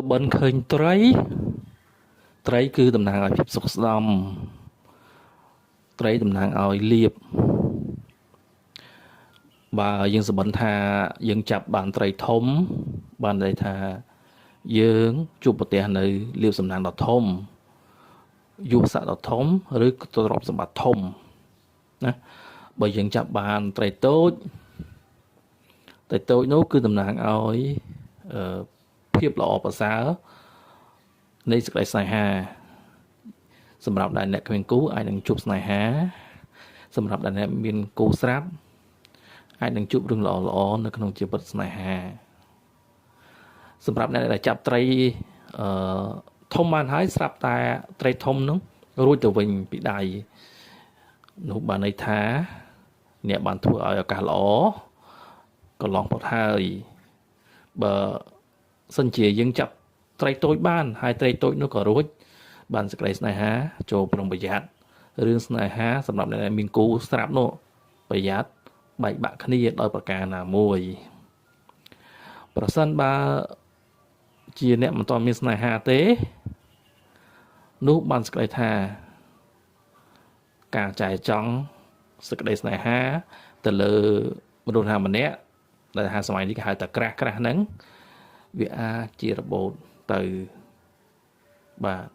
បិណ្ឌឃើញត្រីគឺតំណាងឲ្យភាពសុខស្ដំត្រីតំណាងឲ្យលៀបបើយើងសបិណ្ឌថាយើងចាប់បានត្រីធំបានន័យថាយើងជួបប្រទះនៅលៀបសំណាងដ៏ធំយុវស័ក្តិដ៏ធំឬក៏ទ្រព្យសម្បត្តិធំណាបើយើងចាប់បានត្រីតូចនោះគឺតំណាងឲ្យភាពល្អប្រសើរនៃសេចក្តីស្នេហាសម្រាប់ដែលអ្នកគ្មានគូអាចនឹងជួបស្នេហាសម្រាប់ដែលអ្នកមានគូស្រាប់អាចនឹងជួបរឿងល្អៗនៅក្នុងជីវិតស្នេហាសម្រាប់អ្នកដែលចាប់ត្រីធំបានហើយស្រាប់តែត្រីធំនោះរួចទៅវិញពីដៃនោះបានន័យថាអ្នកបានធ្វើឲ្យឱកាសល្អកន្លងផុតហើយបើសិនជាយើងចាប់ត្រីតូចបានហើយត្រីតូចនោះក៏រួចបានសេចក្តីស្នេហាចូលប្រុងប្រយ័ត្នរឿងស្នេហាសម្រាប់អ្នកដែលមានគូស្រាប់នោះប្រយ័ត្នបែកបាក់គ្នាដោយប្រការណាមួយប្រសិនបើជាអ្នកមិនទាន់មានស្នេហាទេនោះបានសេចក្តីថាការចែកចង់សេចក្តីស្នេហាទៅលើមនុស្សណាម្នាក់ដែលថាសម័យនេះគេហៅថាក្រាស់ហ្នឹងវាអាចជារបូតទៅបាទ